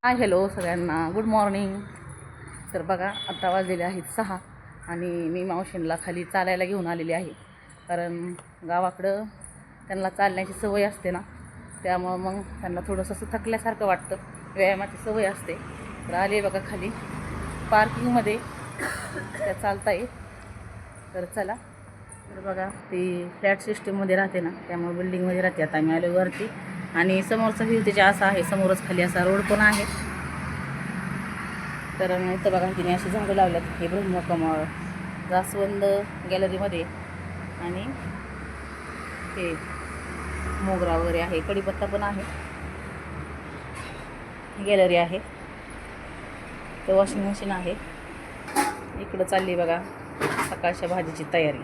Hi hello सगळ्यांना, good morning. तर बघा, आता वाजलेले आहेत 6 आणि मी मावशींला खाली चालायला घेऊन आलेली आहे. कारण गावाकडं त्यांना चालण्याची सवय असते ना, त्यामुळं मग त्यांना थोडंसं असं थकल्यासारखं वाटतं, व्यायामाची सवय असते. तर आले बघा खाली पार्किंगमध्ये त्या चालताय. तर चला. तर बघा, ती फ्लॅट सिस्टीममध्ये राहते ना, त्यामुळे बिल्डिंगमध्ये राहते. आता आम्ही आलो वरती आणि समोरचा व्ह्यू त्याच्या असा आहे, समोरच खाली असा रोड पण आहे. तर इथं बघा तिने अशी झाडं लावल्यात, हे ब्रह्मकमळ, जास्वंद गॅलरीमध्ये, आणि हे मोगरा वगैरे आहे, कडीपत्ता पण आहे. गॅलरी आहे, तर वॉशिंग मशीन आहे. इकडं चालली बघा सकाळच्या भाजीची तयारी.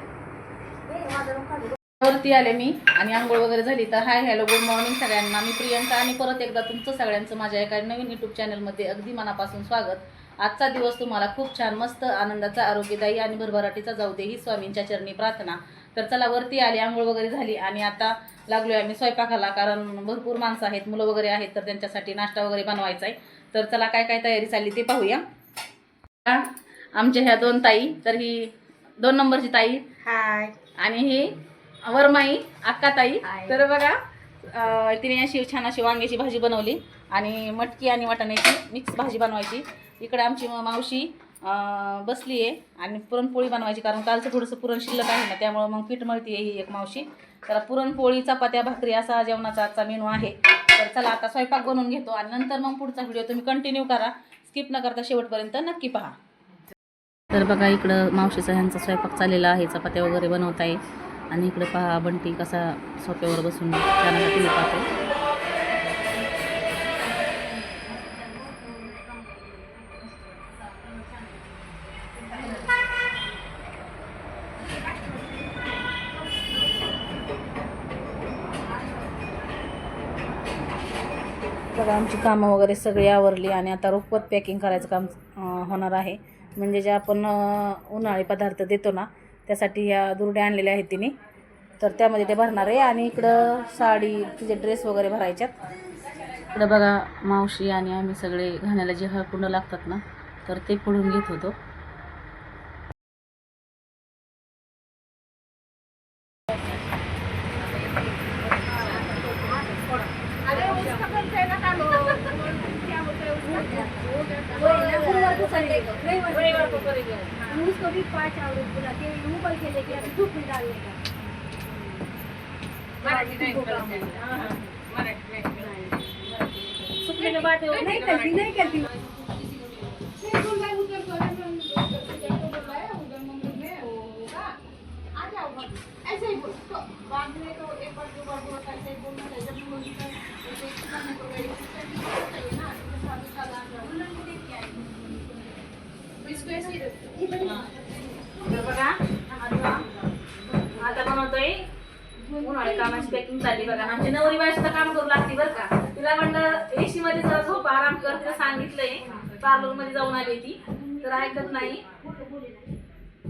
वरती आले मी आणि आंघोळ वगैरे झाली. तर हाय हॅलो गुड मॉर्निंग सगळ्यांना. मी प्रियंका आणि परत एकदा तुमचं सगळ्यांचं माझ्या एका नवीन यूट्यूब चॅनलमध्ये अगदी मनापासून स्वागत. आजचा दिवस तुम्हाला खूप छान, मस्त, आनंदाचा, आरोग्यदायी आणि भरभराटीचा जाऊ दे ही स्वामींच्या चरणी प्रार्थना. तर चला, वरती आले, आंघोळ वगैरे झाली आणि आता लागलोय आम्ही स्वयंपाकाला. कारण भरपूर माणसं आहेत, मुलं वगैरे आहेत, तर त्यांच्यासाठी नाश्ता वगैरे बनवायचा आहे. तर चला, काय काय तयारी चालली ते पाहूया. आमच्या ह्या दोन ताई, तर ही 2 नंबरची ताई हाय, आणि ही वरमाई अक्का ताई. तर बघा, तिने अशी छान अशी वांग्याची भाजी बनवली आणि मटकी आणि वाटाण्याची मिक्स भाजी बनवायची. इकडे आमची मावशी बसली आहे आणि पुरणपोळी बनवायची. कारण कालचं थोडंसं पुरण शिल्लक आहे ना, त्यामुळं मग पीठ मळती आहे ही एक मावशी. तर पुरणपोळी, चपात्या, भाकरी असा जेवणाचा आजचा मेनू आहे. तर चला, आता स्वयंपाक बनवून घेतो आणि नंतर मग पुढचा व्हिडिओ तुम्ही कंटिन्यू करा, स्किप न करता शेवटपर्यंत नक्की पहा. तर बघा, इकडं मावशीचा ह्यांचा स्वयंपाक चाललेला आहे, चपात्या वगैरे बनवत आहे. आणि इकडे पहा बंटी कसा सोप्यावर बसून छान टी व्ही पाहतो. बघा, आमची कामं वगैरे सगळी आवरली आणि आता रुखवत पॅकिंग करायचं काम होणार आहे. म्हणजे जे आपण उन्हाळी पदार्थ देतो ना, त्यासाठी ह्या दुर्ड्या आणलेल्या आहेत तिने. तर त्यामध्ये ते भरणार आहे. आणि इकडं साडी, तिचे ड्रेस वगैरे भरायच्यात. इकडं बघा, मावशी आणि आम्ही सगळे घाण्याला जे हळकुंड लागतात ना, तर ते फोडून घेत होतो. आता बनवतोय उन्हाळी कामाची पॅकिंग चालली बघा. आमची नवरी बाई सुद्धा काम करू लागते बरं का. तिला म्हणलं एसी मध्ये जरा झोप, आराम कर, तिला सांगितलंय. पार्लर मध्ये जाऊन आली ती, तर ऐकत नाही.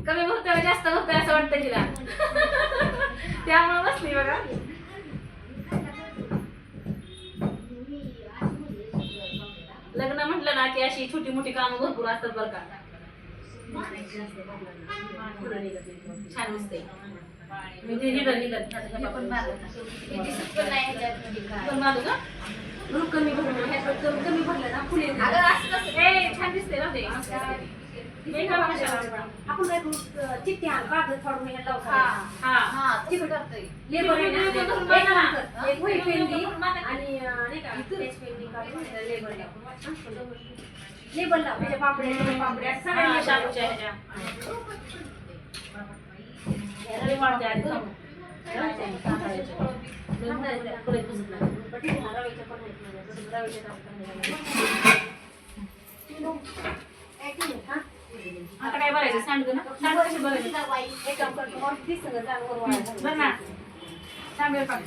कमी भरतोय जास्त भरतोय असं वाटतं तिला. त्यामुळे बसली बघा. लग्न म्हटलं ना की अशी छोटी मोठी कामं भरपूर असतात बरं का. छान दिसते. मी ते निघत पण मारू का कमी कमी भरलं ना फुले छान दिसते ना ते. आपण चिठ्ठी आण कागद फाडून लेबल लाव, पापड्या पापड्या सगळ्या शालूच्या ह्याच्या आता काय बघायचं, सांडगं ना, सांडगं कशी बघायचं. एक काम करतो, तीच सगळं बरं ना, सांडगं पाक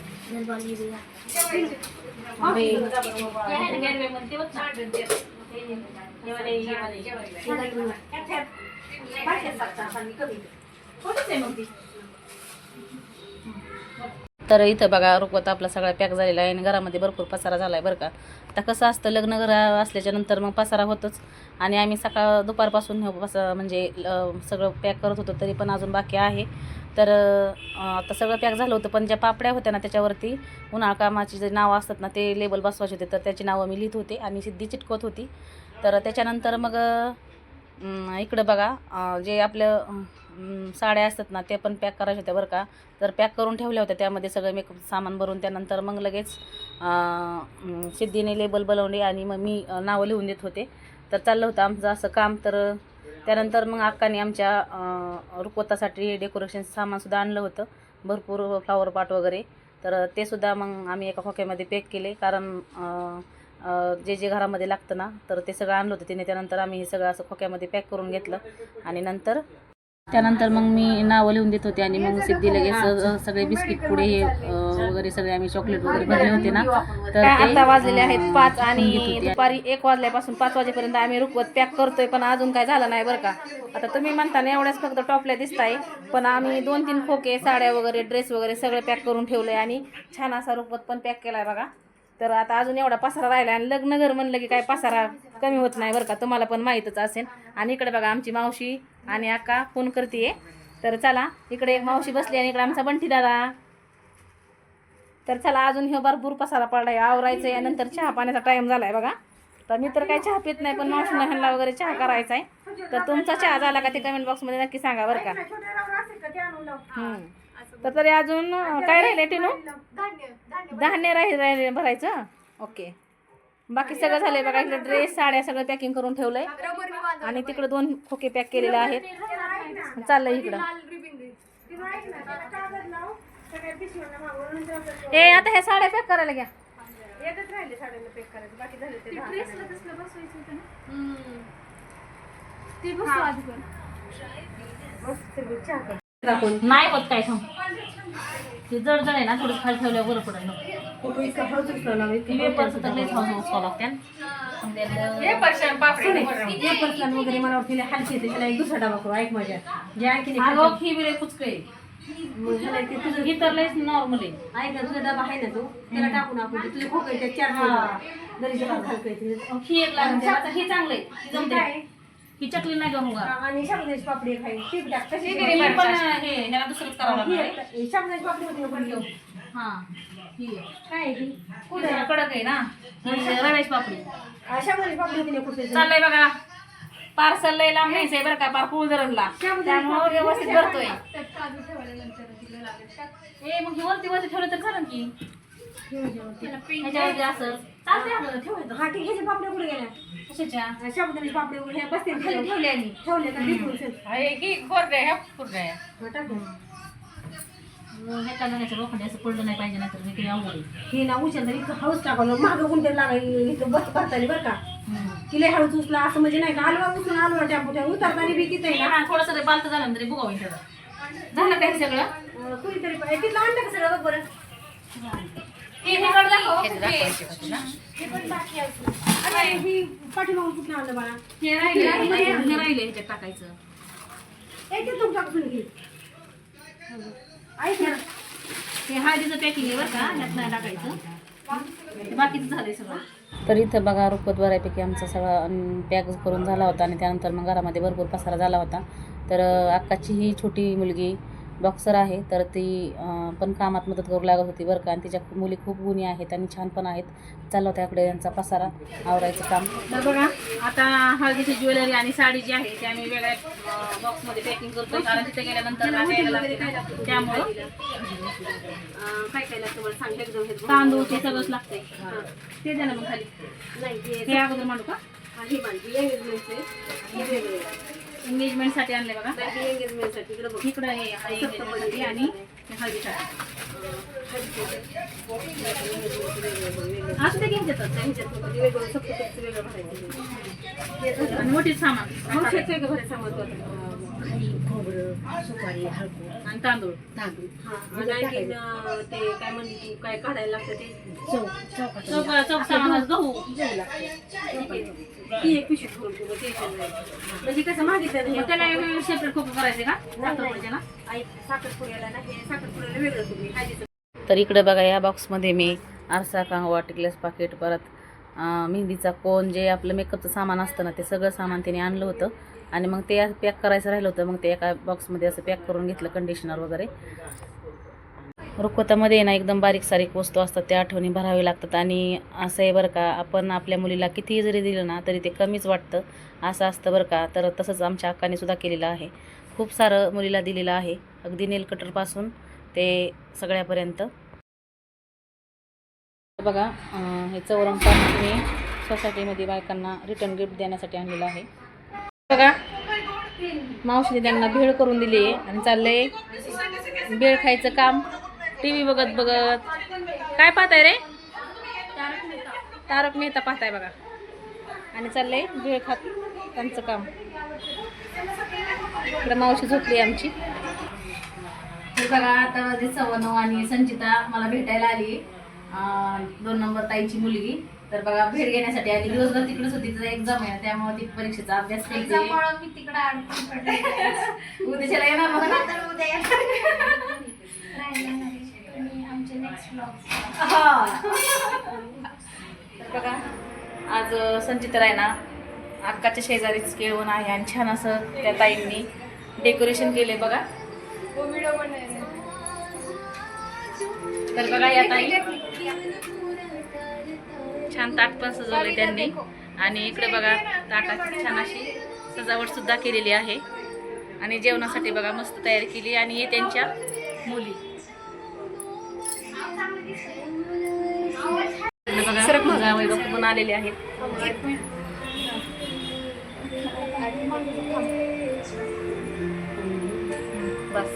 तर इथं बघा रुखवत आपला सगळा पॅक झालेला आहे आणि घरामध्ये भरपूर पसारा झाला आहे बरं का. आता कसं असतं लग्न घर असल्याच्या नंतर मग पसारा होतोच आणि आम्ही दुपारपासून म्हणजे सगळं पॅक करत होतो तरी पण अजून बाकी आहे. तर आता सगळं पॅक झालं होतं पण ज्या पापड्या होत्या ना त्याच्यावरती उन्हाळ कामाची जे नावं असतात ना ते लेबल बसवायचे होते तर त्याची नावं मी लिहित होते आणि सिद्धी चिटकवत होती. तर त्याच्यानंतर मग इकडं बघा जे आपलं साड्या असतात ना ते पण पॅक करायच्या होत्या बरं का. तर पॅक करून ठेवल्या होत्या त्यामध्ये सगळं मेकअप सामान भरून त्यानंतर मग लगेच सिद्धीने लेबल बनवले आणि मग मी नावं लिहून देत होते. तर चाललं होतं आमचं असं काम. तर त्यानंतर मग अक्काने आमच्या रुखवतासाठी डेकोरेशन सामानसुद्धा आणलं होतं भरपूर फ्लावर पॉट वगैरे. तर ते सुद्धा मग आम्ही एका खोक्यामध्ये पॅक केले कारण जे जे घरामध्ये लागतं ना तर ते सगळं आणलं होतं तिने. त्यानंतर आम्ही हे सगळं असं खोक्यामध्ये पॅक करून घेतलं आणि त्यानंतर मग मी नावं लिहून देत होते आणि मग सिद्धी लगेच सगळे बिस्किट पुडे वगैरे सगळे आम्ही चॉकलेट वगैरे भरले होते ना. तर आता वाजलेले आहेत 5 आणि दुपारी 1 वाजल्यापासून 5 वाजेपर्यंत आम्ही रुखवत पॅक करतोय पण अजून काय झालं नाही बरं का. आता तुम्ही म्हणता ना एवढ्याच फक्त टॉपल्या दिसताय पण आम्ही 2-3 खोके साड्या वगैरे ड्रेस वगैरे सगळं पॅक करून ठेवलंय आणि छान असा रुखवत पण पॅक केलाय बघा. तर आता अजून एवढा पसारा राहिला आणि लग्न घर म्हणलं की काय पसारा कमी होत नाही बरं का, तुम्हाला पण माहीतच असेल. आणि इकडे बघा आमची मावशी आणि अक्का फोन करते. तर चला इकडे एक मावशी बसली आणि इकडे आमचा बंटी दादा. तर चला अजून हे भरपूर पसारा पडलाय आवरायचं आहे. नंतर चहा पाण्याचा टाइम झालाय बघा. तर मी तर काही चहा पित नाही पण मावशींना ह्यांना वगैरे चहा करायचा आहे. तर तुमचा चहा झाला का ते कमेंट बॉक्समध्ये नक्की सांगा बरं का. तर तरी अजून काय राहिले टिनू? धान्य राहिले भरायचं. ओके बाकी सगळं झालंय बघा. इकडे ड्रेस साड्या सगळं पॅकिंग करून ठेवलंय आणि तिकडे 2 खोके पॅक केलेले आहेत. चाललंय इकडं. ए आता ह्या साड्या पॅक करायला घ्या. नाही होत काय थांब ते जड जड आहे ना थोडं खाली ठेवल्यावर बरं पडेल. वगैरे मला वाटते हलकी येते त्याला एक दुसरा डबा करू. ऐक माझ्या जे आणखी कुचकळे ही तर लयच नॉर्मल आहे. ऐक ना तुझा डबा आहे ना तो त्याला टाकून आपण तुझे खोकायचे 4 ही एक लागते हे चांगलं आहे. ही चकली नाही करू का आणि शाबुदाची पापडी खायची पण हे ह्याला दुसरंच करावं लागणार. शाबुदाची पापडी होती हां ही काय ही कडक आहे ना रव्याची पापडी. शाबुदाची पापडी होती कुठे चाललंय बघा. पार्सल लय लांब नाहीच आहे बरं का पार कुळधरणला त्यामुळं व्यवस्थित भरतोय. मग वरती ठेवलं तर चालेल की ह्याच्यावरती असं चालतंय ठेवायचं. हा ठीक आहे. पापड्या कुठे गेल्या कशाच्या शाबुदाची पापडी वगैरे बसते खाली ठेवले आणि ठेवले लोखंडी असं पडलं नाही पाहिजे. नाही तर मी काही आवडली हे ना उचल तर इतकं हळूच टाकलं मागं गुंठे लागायला इथं बस भरताली बरं का. किले हळूच उचला असं म्हणजे नाही का अलवा उचलून अलवा टॅम्पोच्या उतरताना बी तिथे ना थोडंसं बालतं झालं तरी बघावं झालं काही सगळं कुणीतरी तिथलं आणलं का सगळं बरं. पाठीमागून कुठं आणलं बाळा हे राहिले ह्याच्यात टाकायचं. ऐक ना हे हळदीचं पॅकिंग आहे बरं का ह्यात नाही टाकायचं बाकीचं झालंय सगळं. तर इथं बघा रुखवत बऱ्यापैकी आमचा सगळा पॅक करून झाला होता आणि त्यानंतर मग घरामध्ये भरपूर पसारा झाला होता. तर अक्काची ही छोटी मुलगी बॉक्सर आहे तर ती पण कामात मदत करू लागत होती बरं का. आणि तिच्या मुली खूप गुणी आहेत आणि छान पण आहेत. चाललं होतं त्याकडे यांचा पसारा आवरायचं काम. तर बघा आता हळदीची ज्वेलरी आणि साडी जी आहे ती आम्ही वेगळ्या बॉक्समध्ये पॅकिंग करतो कारण तिथे गेल्यानंतर त्यामुळं काय काय लागतं मला सांगते एकदम तांदूळ ते सगळंच लागतंय. ते द्या ना मग खाली नाही हे अगोदर मांडू का. एंगेजमेंटसाठी आणले बघा. एंगेजमेंटसाठी इकडं हे आणि हळदीसाठी असं ते घ्यायचं आणि मोठीच सामान भरायचं सामान सुपारी हळद आणि तांदूळ ते काय म्हणते काय काढायला लागतं ते चौक सामान गहू ती एक पिशवी म्हणजे कसं मागितलं त्याला सेपरेट खोकं करायचे का साखरपुड्याला ना हे साखरपुड्याला वेगळं तुम्ही तर इकडे बघा या बॉक्समध्ये मी आरसा, कंगवा, टिकलेस पाकिट, परत मेहंदीचा कोन, जे आपलं मेकअपचं सामान असतं ना ते सगळं सामान त्याने आणलं होतं. आणि मग ते पॅक करायचं राहिलं होतं, मग ते एका बॉक्समध्ये असं पॅक करून घेतलं. कंडिशनर वगैरे रुखवतामध्ये ना एकदम बारीक सारीक वस्तू असतात, त्या आठवणी भरावी लागतात. आणि असं आहे बरं का, आपण आपल्या मुलीला कितीही जरी दिलं ना तरी ते कमीच वाटतं, असं असतं बरं का. तर तसंच आमच्या अक्काने सुद्धा केलेलं आहे. खूप सारं मुलीला दिलेलं आहे, अगदी नेल कटरपासून ते सगळ्यापर्यंत. बघा हे चौरंग पाणी मी सोसायटीमध्ये बायकांना रिटर्न गिफ्ट देण्यासाठी आणलेलं आहे. बघा मावशीने त्यांना भेळ करून दिली आहे आणि चाललंय भेळ खायचं काम. TV बघत बघत काय पाहताय रे? तारक मेहता पाहताय बघा. आणि चाललंय भेळ खात त्यांचं काम. इकडे मावशी झोपली आमची. हे बघा आता 9:15 आणि संचिता मला भेटायला आली, 2 नंबर ताईची मुलगी. तर बघा भेट घेण्यासाठी आली. दिवसभर तिकडेच होती, तिचा एक्झाम आहे त्यामुळे ती परीक्षेचा अभ्यास करते. मी तिकडे अडकून पडले. उद्याच्याला येणार मला तर उद्या आमचे नेक्स्ट ब्लॉग. बघा आज संचिता आहे ना अक्काच्या शेजारीच केळवण आहे आणि छान असं त्या ताईंनी डेकोरेशन केले बघा. तर बघा या ताई छान ताट पण सजवले त्यांनी. आणि इकडे बघा ताटाची छान अशी सजावट सुद्धा केलेली आहे. आणि जेवणासाठी बघा मस्त तयारी केली. आणि हे त्यांच्या मुली बघा जावई बापू पण आलेले आहेत. बस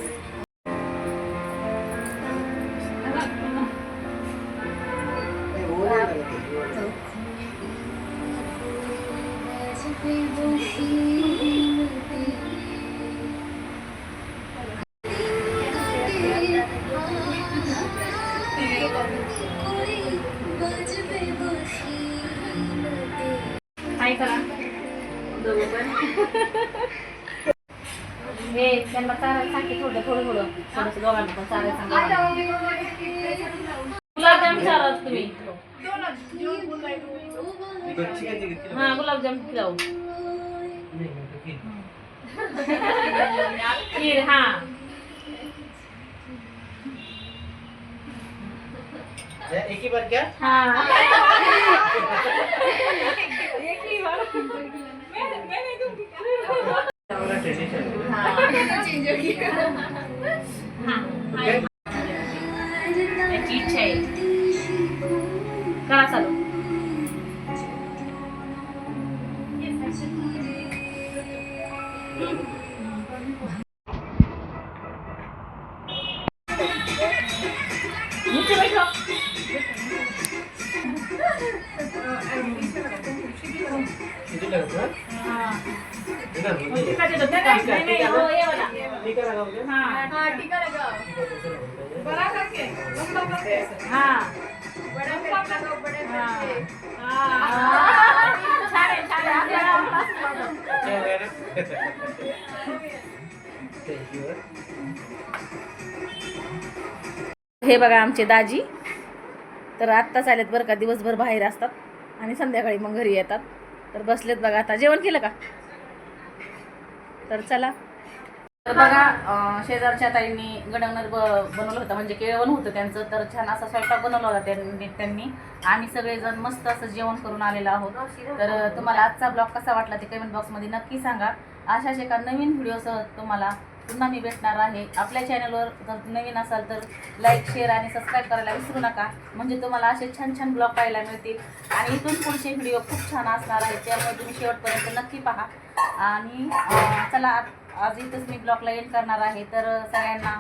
काय करा हे त्यांना चारायला सांगते थोडं थोडंसं दोघांना पण चारायला सांगा. गुलाबजाम चारा तुम्ही. हा गुलाबजाम जाऊ खीर. हा एक ही बार क्या? हाँ एक ही बार. याची इच्छा आहे. करा चालू. हे बघा आमचे दाजी तर आत्ताच आलेत बरं का. दिवसभर बाहेर असतात आणि संध्याकाळी मग घरी येतात. तर बसलेत बघा. आता जेवण केलं का? तर चला. तर बघा शेजारच्या ताईंनी गडंगणर बनवलं होतं, म्हणजे केळवण होतं त्यांचं. तर छान असा स्वयंपाक बनवला होता त्यांनी. आम्ही सगळेजण मस्त असं जेवण करून आलेलो आहोत. तर तुम्हाला आजचा ब्लॉग कसा वाटला ते कमेंट बॉक्समध्ये नक्की सांगा. अशाच एका नवीन व्हिडिओसह तुम्हाला पुन्हा मी भेटणार आहे. आपल्या चॅनलवर जर नवीन असाल तर लाईक, शेअर आणि सबस्क्राईब करायला विसरू नका, म्हणजे तुम्हाला असे छान छान ब्लॉग पाहायला मिळतील. आणि इथून पुढचे व्हिडिओ खूप छान असणार आहेत, त्यामुळे तुम्ही शेवटपर्यंत नक्की पहा. आणि चला आज इथंच मी ब्लॉगला एंड करणार आहे. तर सगळ्यांना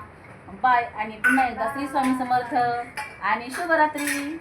बाय आणि पुन्हा एकदा श्री स्वामी समर्थ आणि शुभरात्री.